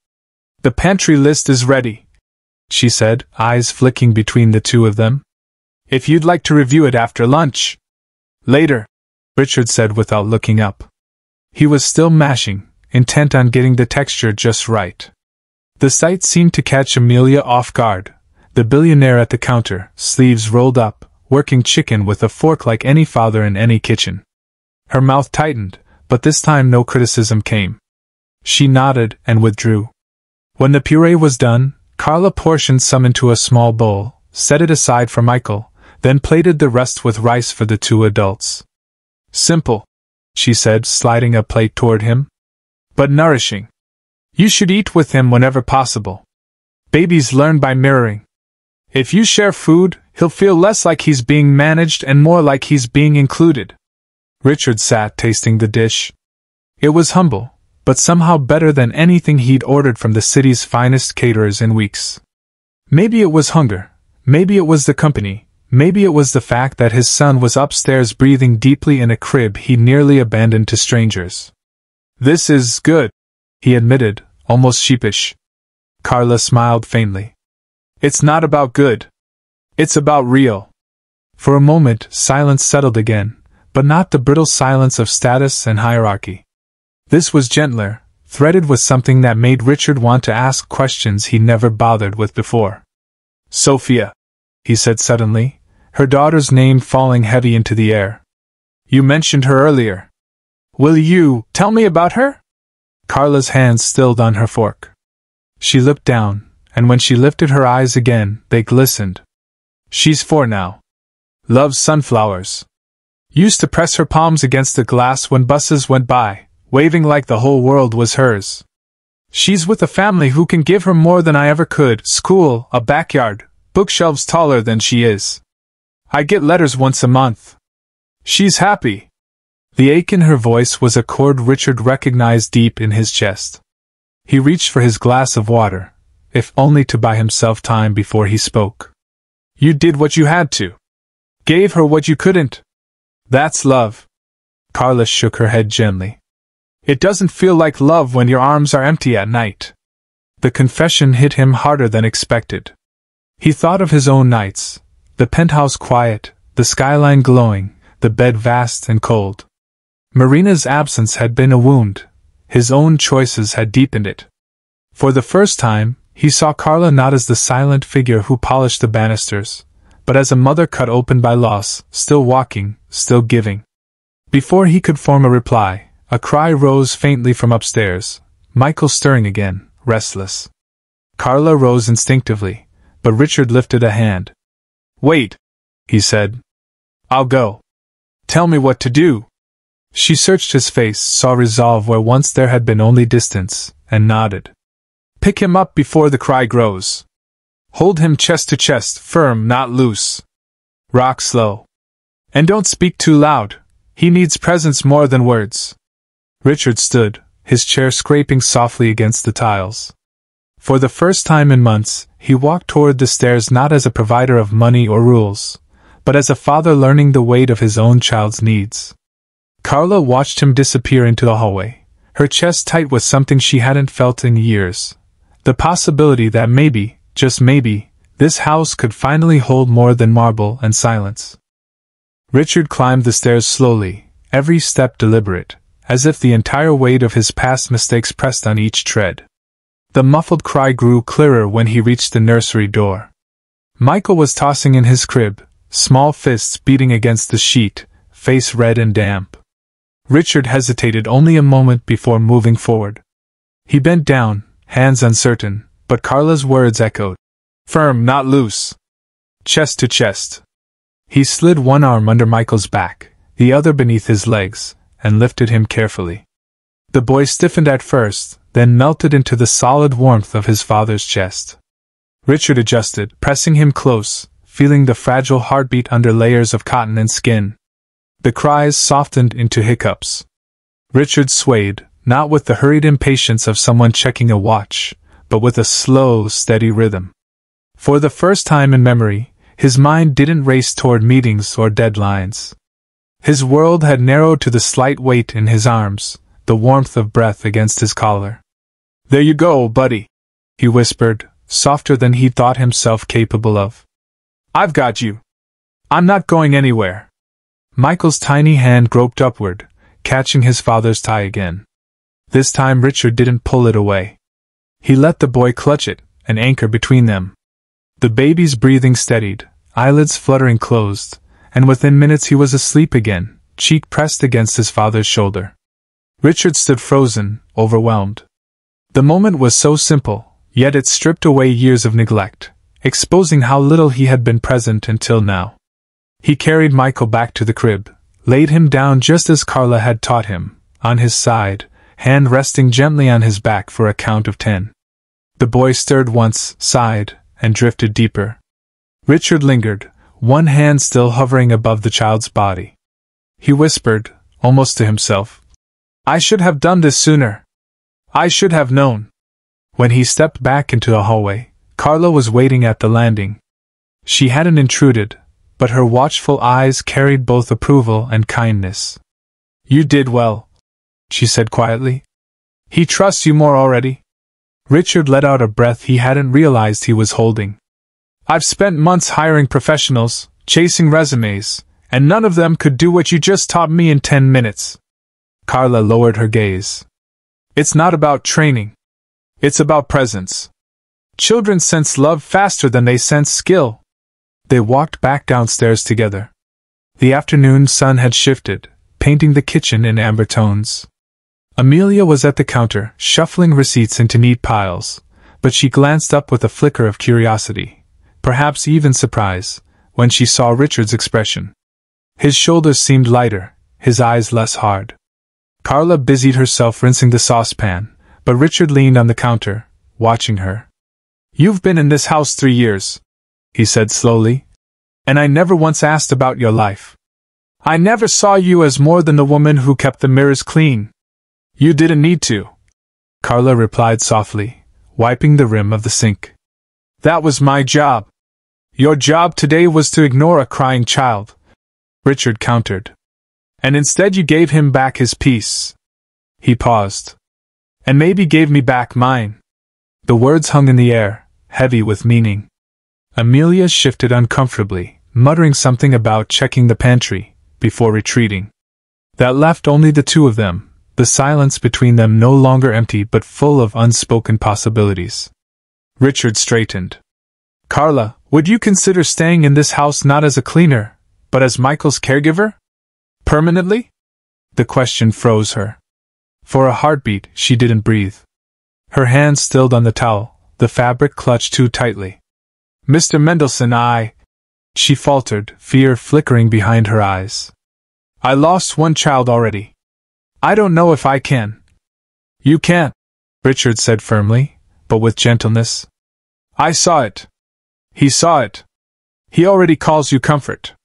"The pantry list is ready," she said, eyes flicking between the two of them. "If you'd like to review it after lunch." "Later," Richard said without looking up. He was still mashing, intent on getting the texture just right. The sight seemed to catch Amelia off guard. The billionaire at the counter, sleeves rolled up, working chicken with a fork like any father in any kitchen. Her mouth tightened, but this time no criticism came. She nodded and withdrew. When the puree was done, Carla portioned some into a small bowl, set it aside for Michael, then plated the rest with rice for the two adults. "Simple," she said, sliding a plate toward him. "But nourishing. You should eat with him whenever possible. Babies learn by mirroring. If you share food, he'll feel less like he's being managed and more like he's being included." Richard sat tasting the dish. It was humble, but somehow better than anything he'd ordered from the city's finest caterers in weeks. Maybe it was hunger, maybe it was the company, maybe it was the fact that his son was upstairs breathing deeply in a crib he nearly abandoned to strangers. "This is good," he admitted, almost sheepish. Carla smiled faintly. "It's not about good. It's about real." For a moment, silence settled again, but not the brittle silence of status and hierarchy. This was gentler, threaded with something that made Richard want to ask questions he never bothered with before. "Sophia," he said suddenly, her daughter's name falling heavy into the air. "You mentioned her earlier. Will you tell me about her?" Carla's hands stilled on her fork. She looked down, and when she lifted her eyes again, they glistened. "She's 4 now. Loves sunflowers. Used to press her palms against the glass when buses went by, waving like the whole world was hers. She's with a family who can give her more than I ever could: school, a backyard, bookshelves taller than she is. I get letters once a month. She's happy." The ache in her voice was a chord Richard recognized deep in his chest. He reached for his glass of water, if only to buy himself time before he spoke. "You did what you had to. Gave her what you couldn't. That's love." Carla shook her head gently. It doesn't feel like love when your arms are empty at night. The confession hit him harder than expected. He thought of his own nights, the penthouse quiet, the skyline glowing, the bed vast and cold. Marina's absence had been a wound. His own choices had deepened it. For the first time, he saw Carla not as the silent figure who polished the banisters, but as a mother cut open by loss, still walking, still giving. Before he could form a reply, a cry rose faintly from upstairs, Michael stirring again, restless. Carla rose instinctively, but Richard lifted a hand. Wait, he said. I'll go. Tell me what to do. She searched his face, saw resolve where once there had been only distance, and nodded. Pick him up before the cry grows. Hold him chest to chest, firm, not loose. Rock slow. And don't speak too loud. He needs presence more than words. Richard stood, his chair scraping softly against the tiles. For the first time in months, he walked toward the stairs not as a provider of money or rules, but as a father learning the weight of his own child's needs. Carla watched him disappear into the hallway, her chest tight with something she hadn't felt in years. The possibility that maybe, just maybe, this house could finally hold more than marble and silence. Richard climbed the stairs slowly, every step deliberate, as if the entire weight of his past mistakes pressed on each tread. The muffled cry grew clearer when he reached the nursery door. Michael was tossing in his crib, small fists beating against the sheet, face red and damp. Richard hesitated only a moment before moving forward. He bent down, hands uncertain, but Carla's words echoed. Firm, not loose. Chest to chest. He slid one arm under Michael's back, the other beneath his legs, and lifted him carefully. The boy stiffened at first, then melted into the solid warmth of his father's chest. Richard adjusted, pressing him close, feeling the fragile heartbeat under layers of cotton and skin. The cries softened into hiccups. Richard swayed, not with the hurried impatience of someone checking a watch, but with a slow, steady rhythm. For the first time in memory, his mind didn't race toward meetings or deadlines. His world had narrowed to the slight weight in his arms, the warmth of breath against his collar. There you go, buddy, he whispered, softer than he thought himself capable of. I've got you. I'm not going anywhere. Michael's tiny hand groped upward, catching his father's tie again. This time Richard didn't pull it away. He let the boy clutch it, an anchor between them. The baby's breathing steadied, eyelids fluttering closed, and within minutes he was asleep again, cheek pressed against his father's shoulder. Richard stood frozen, overwhelmed. The moment was so simple, yet it stripped away years of neglect, exposing how little he had been present until now. He carried Michael back to the crib, laid him down just as Carla had taught him, on his side, hand resting gently on his back for a count of 10. The boy stirred once, sighed, and drifted deeper. Richard lingered, one hand still hovering above the child's body. He whispered, almost to himself, I should have done this sooner. I should have known. When he stepped back into the hallway, Carla was waiting at the landing. She hadn't intruded, but her watchful eyes carried both approval and kindness. You did well, she said quietly. He trusts you more already. Richard let out a breath he hadn't realized he was holding. I've spent months hiring professionals, chasing resumes, and none of them could do what you just taught me in 10 minutes. Carla lowered her gaze. It's not about training. It's about presence. Children sense love faster than they sense skill. They walked back downstairs together. The afternoon sun had shifted, painting the kitchen in amber tones. Amelia was at the counter, shuffling receipts into neat piles, but she glanced up with a flicker of curiosity, perhaps even surprise, when she saw Richard's expression. His shoulders seemed lighter, his eyes less hard. Carla busied herself rinsing the saucepan, but Richard leaned on the counter, watching her. You've been in this house 3 years, he said slowly, and I never once asked about your life. I never saw you as more than the woman who kept the mirrors clean. You didn't need to, Carla replied softly, wiping the rim of the sink. That was my job. Your job today was to ignore a crying child, Richard countered. And instead you gave him back his peace. He paused. And maybe gave me back mine. The words hung in the air, heavy with meaning. Amelia shifted uncomfortably, muttering something about checking the pantry, before retreating. That left only the two of them, the silence between them no longer empty but full of unspoken possibilities. Richard straightened. Carla, would you consider staying in this house not as a cleaner, but as Michael's caregiver? Permanently? The question froze her. For a heartbeat, she didn't breathe. Her hands stilled on the towel, the fabric clutched too tightly. Mr. Mendelson, she faltered, fear flickering behind her eyes. I lost one child already. I don't know if I can. You can't, Richard said firmly, but with gentleness. I saw it. He saw it. He already calls you comfort.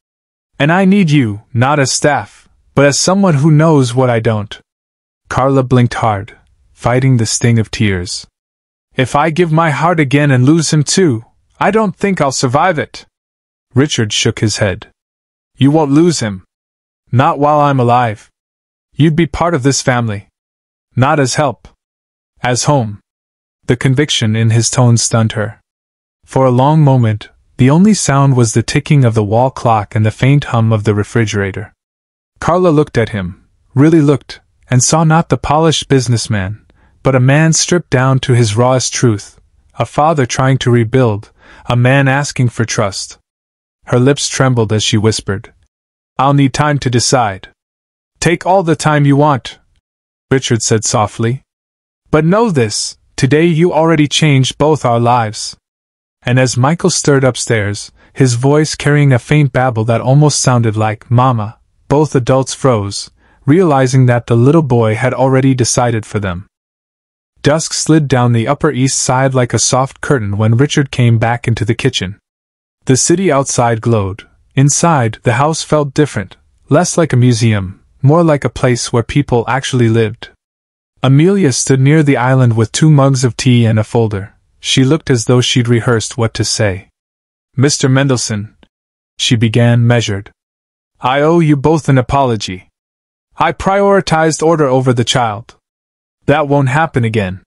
And I need you, not as staff, but as someone who knows what I don't. Carla blinked hard, fighting the sting of tears. If I give my heart again and lose him too, I don't think I'll survive it. Richard shook his head. You won't lose him. Not while I'm alive. You'd be part of this family. Not as help. As home. The conviction in his tone stunned her. For a long moment, the only sound was the ticking of the wall clock and the faint hum of the refrigerator. Carla looked at him, really looked, and saw not the polished businessman, but a man stripped down to his rawest truth, a father trying to rebuild, a man asking for trust. Her lips trembled as she whispered, I'll need time to decide. Take all the time you want, Richard said softly. But know this, today you already changed both our lives. And as Michael stirred upstairs, his voice carrying a faint babble that almost sounded like Mama, both adults froze, realizing that the little boy had already decided for them. Dusk slid down the Upper East Side like a soft curtain when Richard came back into the kitchen. The city outside glowed. Inside, the house felt different, less like a museum, more like a place where people actually lived. Amelia stood near the island with 2 mugs of tea and a folder. She looked as though she'd rehearsed what to say. Mr. Mendelson, she began, measured. I owe you both an apology. I prioritized order over the child. That won't happen again.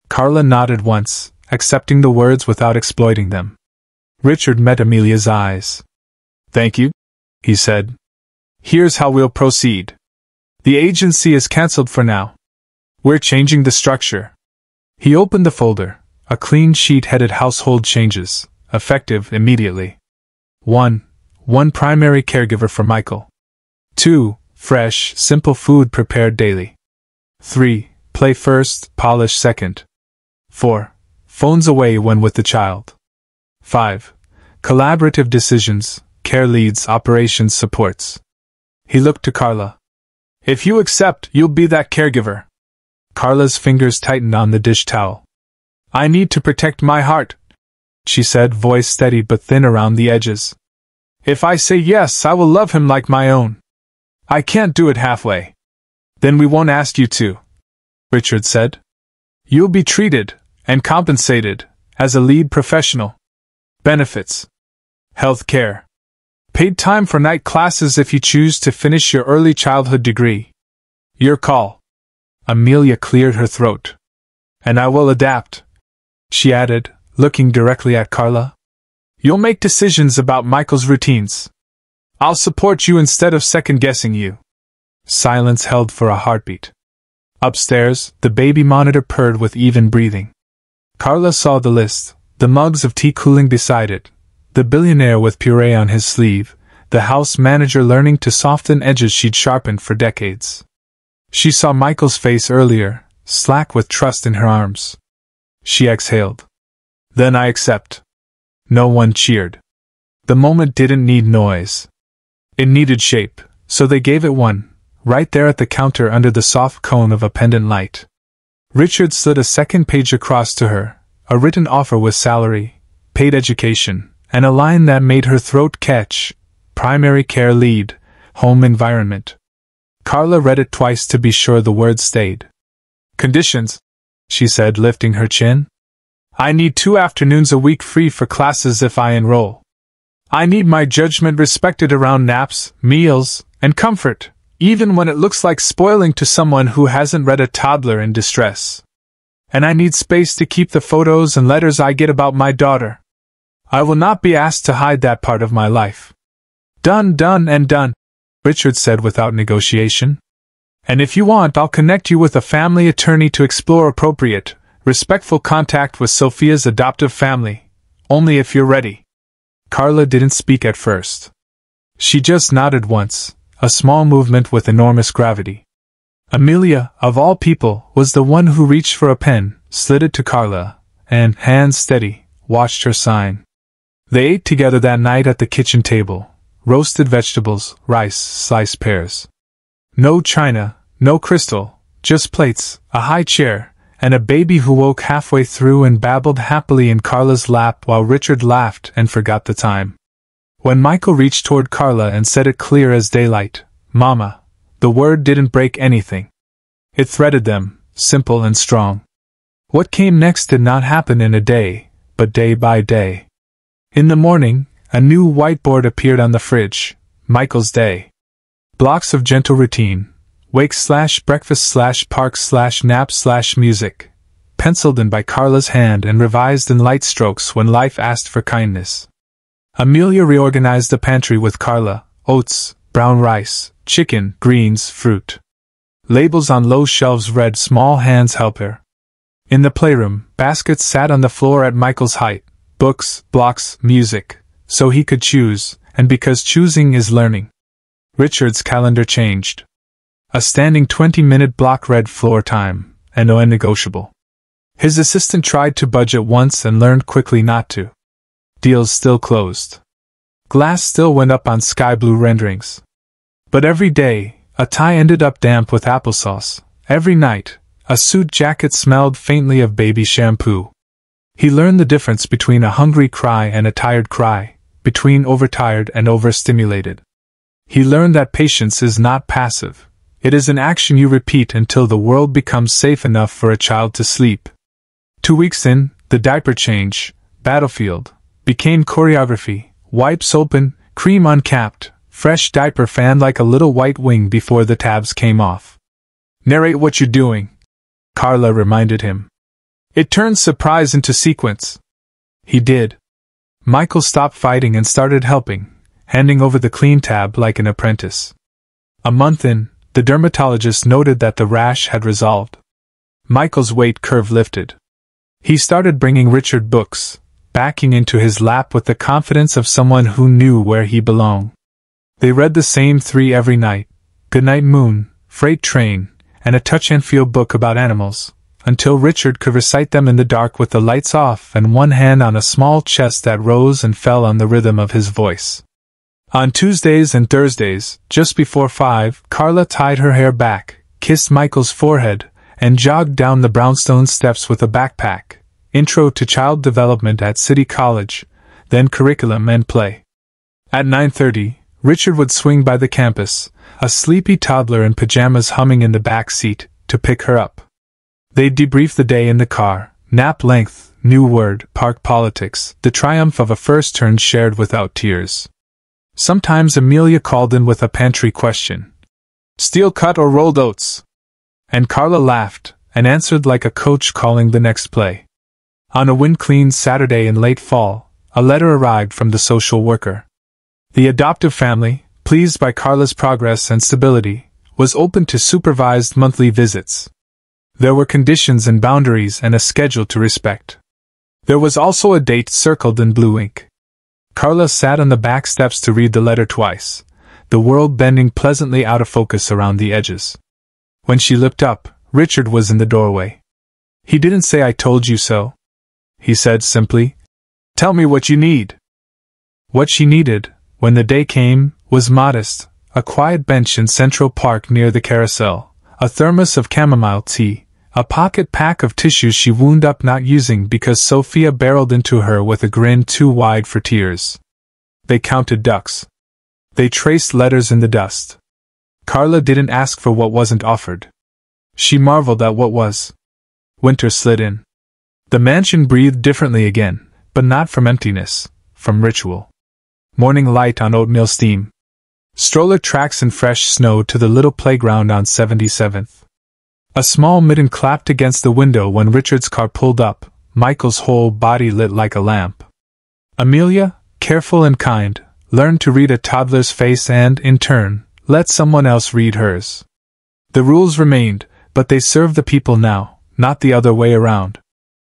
Carla nodded once, accepting the words without exploiting them. Richard met Amelia's eyes. Thank you, he said. Here's how we'll proceed. The agency is cancelled for now. We're changing the structure. He opened the folder, a clean sheet headed Household Changes, effective immediately. 1. One primary caregiver for Michael. 2. Fresh, simple food prepared daily. 3. Play first, polish second. 4. Phones away when with the child. 5. Collaborative decisions, care leads, operations supports. He looked to Carla. If you accept, you'll be that caregiver. Carla's fingers tightened on the dish towel. I need to protect my heart, she said, voice steady but thin around the edges. If I say yes, I will love him like my own. I can't do it halfway. Then we won't ask you to, Richard said. You'll be treated, and compensated, as a lead professional. Benefits. Health care. Paid time for night classes if you choose to finish your early childhood degree. Your call. Amelia cleared her throat. And I will adapt, she added, looking directly at Carla. You'll make decisions about Michael's routines. I'll support you instead of second-guessing you. Silence held for a heartbeat. Upstairs, the baby monitor purred with even breathing. Carla saw the list, the mugs of tea cooling beside it, the billionaire with puree on his sleeve, the house manager learning to soften edges she'd sharpened for decades. She saw Michael's face earlier, slack with trust in her arms. She exhaled. Then I accept. No one cheered. The moment didn't need noise. It needed shape, so they gave it one, right there at the counter under the soft cone of a pendant light. Richard slid a second page across to her, a written offer with salary, paid education, and a line that made her throat catch, primary care lead, home environment. Carla read it twice to be sure the words stayed. Conditions, she said, lifting her chin. I need 2 afternoons a week free for classes if I enroll. I need my judgment respected around naps, meals, and comfort, even when it looks like spoiling to someone who hasn't read a toddler in distress. And I need space to keep the photos and letters I get about my daughter. I will not be asked to hide that part of my life. Done, done, and done, Richard said without negotiation. And if you want, I'll connect you with a family attorney to explore appropriate, respectful contact with Sophia's adoptive family, only if you're ready. Carla didn't speak at first. She just nodded once, a small movement with enormous gravity. Amelia, of all people, was the one who reached for a pen, slid it to Carla, and, hands steady, watched her sign. They ate together that night at the kitchen table. Roasted vegetables, rice, sliced pears. No china, no crystal, just plates, a high chair, and a baby who woke halfway through and babbled happily in Carla's lap while Richard laughed and forgot the time. When Michael reached toward Carla and said it clear as daylight, "Mama," the word didn't break anything. It threaded them, simple and strong. What came next did not happen in a day, but day by day. In the morning, a new whiteboard appeared on the fridge, Michael's day. Blocks of gentle routine, wake/breakfast/park/nap/music, penciled in by Carla's hand and revised in light strokes when life asked for kindness. Amelia reorganized the pantry with Carla, oats, brown rice, chicken, greens, fruit. Labels on low shelves read "Small hands help her." In the playroom, baskets sat on the floor at Michael's height, books, blocks, music, so he could choose, and because choosing is learning. Richard's calendar changed. A standing 20-minute block read floor time, and non-negotiable. His assistant tried to budget once and learned quickly not to. Deals still closed. Glass still went up on sky blue renderings. But every day, a tie ended up damp with applesauce. Every night, a suit jacket smelled faintly of baby shampoo. He learned the difference between a hungry cry and a tired cry, between overtired and overstimulated. He learned that patience is not passive. It is an action you repeat until the world becomes safe enough for a child to sleep. 2 weeks in, the diaper change, battlefield, became choreography, wipes open, cream uncapped, fresh diaper fanned like a little white wing before the tabs came off. Narrate what you're doing, Carla reminded him. It turns surprise into sequence. He did. Michael stopped fighting and started helping, handing over the clean tab like an apprentice. A month in, the dermatologist noted that the rash had resolved. Michael's weight curve lifted. He started bringing Richard books, backing into his lap with the confidence of someone who knew where he belonged. They read the same 3 every night: Goodnight Moon, Freight Train, and a touch-and-feel book about animals, until Richard could recite them in the dark with the lights off and one hand on a small chest that rose and fell on the rhythm of his voice. On Tuesdays and Thursdays, just before 5, Carla tied her hair back, kissed Michael's forehead, and jogged down the brownstone steps with a backpack. Intro to Child Development at City College, then Curriculum and Play. At 9:30, Richard would swing by the campus, a sleepy toddler in pajamas humming in the back seat, to pick her up. They'd debrief the day in the car, nap length, new word, park politics, the triumph of a first turn shared without tears. Sometimes Amelia called in with a pantry question. Steel cut or rolled oats? And Carla laughed, and answered like a coach calling the next play. On a wind-clean Saturday in late fall, a letter arrived from the social worker. The adoptive family, pleased by Carla's progress and stability, was open to supervised monthly visits. There were conditions and boundaries and a schedule to respect. There was also a date circled in blue ink. Carla sat on the back steps to read the letter twice, the world bending pleasantly out of focus around the edges. When she looked up, Richard was in the doorway. He didn't say "I told you so." He said simply, "Tell me what you need." What she needed, when the day came, was modest: a quiet bench in Central Park near the carousel, a thermos of chamomile tea, a pocket pack of tissues she wound up not using because Sophia barreled into her with a grin too wide for tears. They counted ducks. They traced letters in the dust. Carla didn't ask for what wasn't offered. She marveled at what was. Winter slid in. The mansion breathed differently again, but not from emptiness, from ritual. Morning light on oatmeal steam. Stroller tracks and fresh snow to the little playground on 77th. A small mitten clapped against the window when Richard's car pulled up, Michael's whole body lit like a lamp. Amelia, careful and kind, learned to read a toddler's face and, in turn, let someone else read hers. The rules remained, but they served the people now, not the other way around.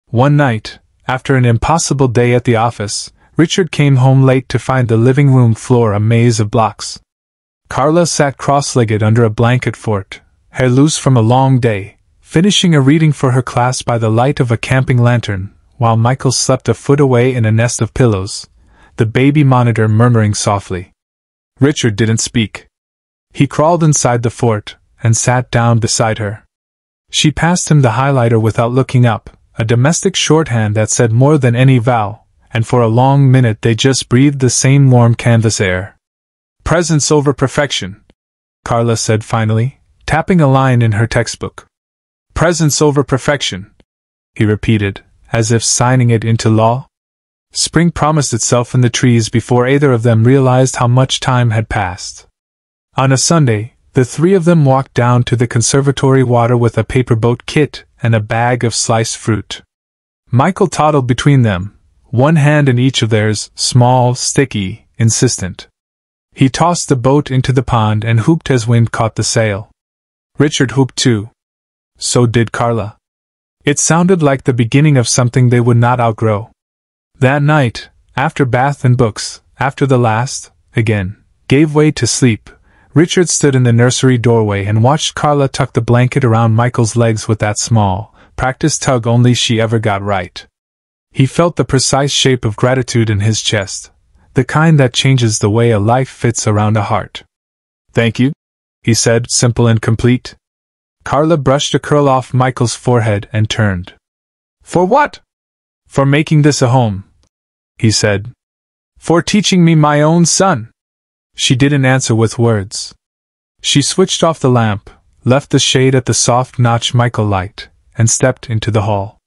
One night, after an impossible day at the office, Richard came home late to find the living room floor a maze of blocks. Carla sat cross-legged under a blanket fort, hair loose from a long day, finishing a reading for her class by the light of a camping lantern, while Michael slept a foot away in a nest of pillows, the baby monitor murmuring softly. Richard didn't speak. He crawled inside the fort, and sat down beside her. She passed him the highlighter without looking up, a domestic shorthand that said more than any vowel, and for a long minute they just breathed the same warm canvas air. Presence over perfection, Carla said finally, tapping a line in her textbook. Presence over perfection, he repeated, as if signing it into law. Spring promised itself in the trees before either of them realized how much time had passed. On a Sunday, the three of them walked down to the conservatory water with a paper boat kit and a bag of sliced fruit. Michael toddled between them, one hand in each of theirs, small, sticky, insistent. He tossed the boat into the pond and hooped as wind caught the sail. Richard hooped too. So did Carla. It sounded like the beginning of something they would not outgrow. That night, after bath and books, after the last, again, gave way to sleep, Richard stood in the nursery doorway and watched Carla tuck the blanket around Michael's legs with that small, practiced tug only she ever got right. He felt the precise shape of gratitude in his chest, the kind that changes the way a life fits around a heart. "Thank you," he said, simple and complete. Carla brushed a curl off Michael's forehead and turned. "For what?" "For making this a home," he said. "For teaching me my own son." She didn't answer with words. She switched off the lamp, left the shade at the soft notch Michael liked, and stepped into the hall.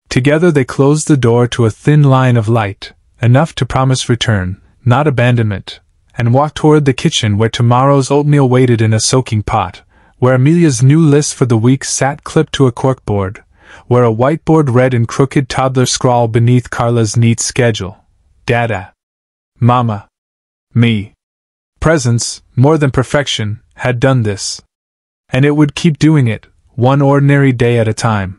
Together they closed the door to a thin line of light, enough to promise return, not abandonment, and walked toward the kitchen where tomorrow's oatmeal waited in a soaking pot, where Amelia's new list for the week sat clipped to a corkboard, where a whiteboard read in crooked toddler scrawl beneath Carla's neat schedule. Dada. Mama. Me. Presence, more than perfection, had done this. And it would keep doing it, one ordinary day at a time.